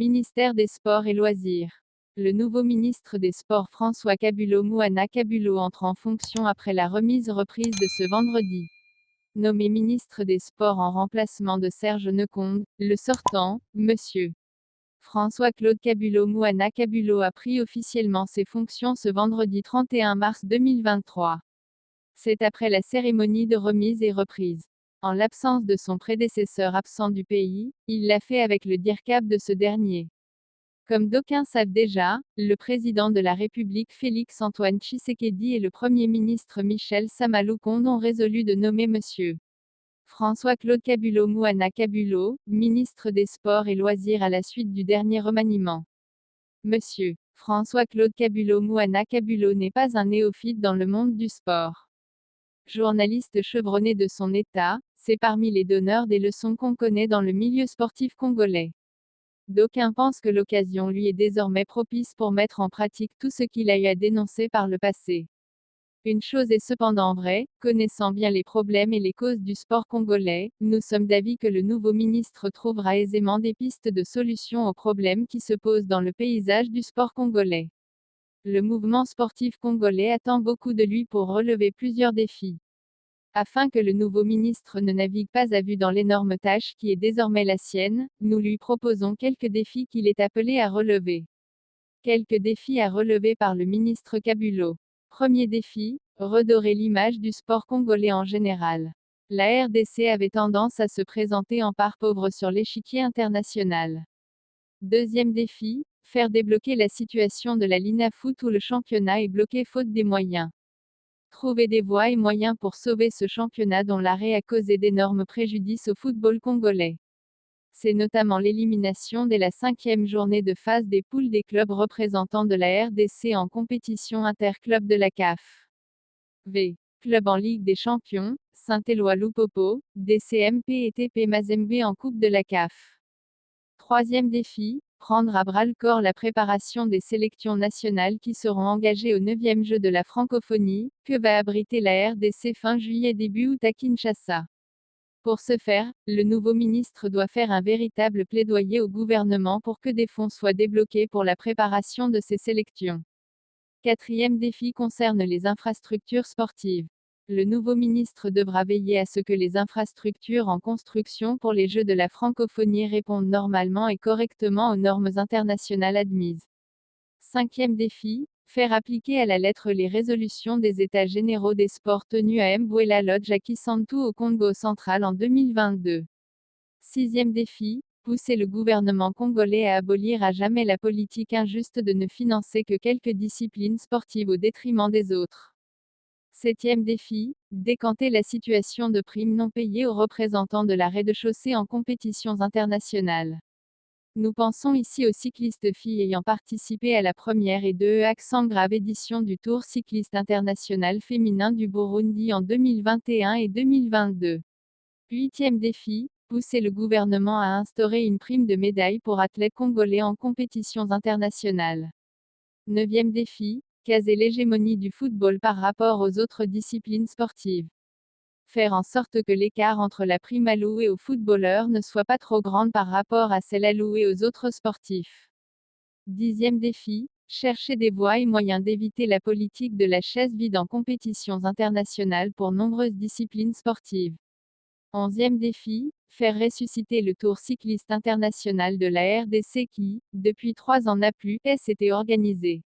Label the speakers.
Speaker 1: Ministère des Sports et Loisirs. Le nouveau ministre des Sports François Kabulo-Moana Kabulo entre en fonction après la reprise de ce vendredi. Nommé ministre des Sports en remplacement de Serge Neconde, le sortant, Monsieur François-Claude Kabulo-Moana Kabulo a pris officiellement ses fonctions ce vendredi 31 mars 2023. C'est après la cérémonie de remise et reprise. En l'absence de son prédécesseur absent du pays, il l'a fait avec le DIRCAP de ce dernier. Comme d'aucuns savent déjà, le président de la République Félix-Antoine Tshisekedi et le Premier ministre Michel Sama-Lukonde ont résolu de nommer M. François-Claude Kabulo-Moana Kabulo, ministre des Sports et Loisirs à la suite du dernier remaniement. M. François-Claude Kabulo-Moana Kabulo n'est pas un néophyte dans le monde du sport. Journaliste chevronné de son état, c'est parmi les donneurs des leçons qu'on connaît dans le milieu sportif congolais. D'aucuns pensent que l'occasion lui est désormais propice pour mettre en pratique tout ce qu'il a eu à dénoncer par le passé. Une chose est cependant vraie, connaissant bien les problèmes et les causes du sport congolais, nous sommes d'avis que le nouveau ministre trouvera aisément des pistes de solutions aux problèmes qui se posent dans le paysage du sport congolais. Le mouvement sportif congolais attend beaucoup de lui pour relever plusieurs défis. Afin que le nouveau ministre ne navigue pas à vue dans l'énorme tâche qui est désormais la sienne, nous lui proposons quelques défis qu'il est appelé à relever. Quelques défis à relever par le ministre Kabulo. Premier défi, redorer l'image du sport congolais en général. La RDC avait tendance à se présenter en part pauvre sur l'échiquier international. Deuxième défi, faire débloquer la situation de la Linafoot où le championnat est bloqué faute des moyens. Trouver des voies et moyens pour sauver ce championnat dont l'arrêt a causé d'énormes préjudices au football congolais. C'est notamment l'élimination dès la 5e journée de phase des poules des clubs représentants de la RDC en compétition interclub de la CAF. Club en Ligue des Champions, Saint-Éloi Lupopo, DCMP et TP Mazembe en Coupe de la CAF. Troisième défi, prendre à bras-le-corps la préparation des sélections nationales qui seront engagées au 9e jeu de la francophonie, que va abriter la RDC fin juillet début août à Kinshasa. Pour ce faire, le nouveau ministre doit faire un véritable plaidoyer au gouvernement pour que des fonds soient débloqués pour la préparation de ces sélections. Quatrième défi concerne les infrastructures sportives. Le nouveau ministre devra veiller à ce que les infrastructures en construction pour les Jeux de la francophonie répondent normalement et correctement aux normes internationales admises. Cinquième défi, faire appliquer à la lettre les résolutions des États généraux des sports tenus à Mbouela Lodge à Kisantu au Congo central en 2022. Sixième défi, pousser le gouvernement congolais à abolir à jamais la politique injuste de ne financer que quelques disciplines sportives au détriment des autres. Septième défi, décanter la situation de primes non payées aux représentants de la rez-de-chaussée en compétitions internationales. Nous pensons ici aux cyclistes filles ayant participé à la première et deux accent grave édition du Tour cycliste international féminin du Burundi en 2021 et 2022. Huitième défi, pousser le gouvernement à instaurer une prime de médaille pour athlètes congolais en compétitions internationales. Neuvième défi, caser l'hégémonie du football par rapport aux autres disciplines sportives. Faire en sorte que l'écart entre la prime allouée aux footballeurs ne soit pas trop grande par rapport à celle allouée aux autres sportifs. Dixième défi, chercher des voies et moyens d'éviter la politique de la chaise vide en compétitions internationales pour nombreuses disciplines sportives. Onzième défi, faire ressusciter le Tour cycliste international de la RDC qui, depuis 3 ans n'a plus été organisé.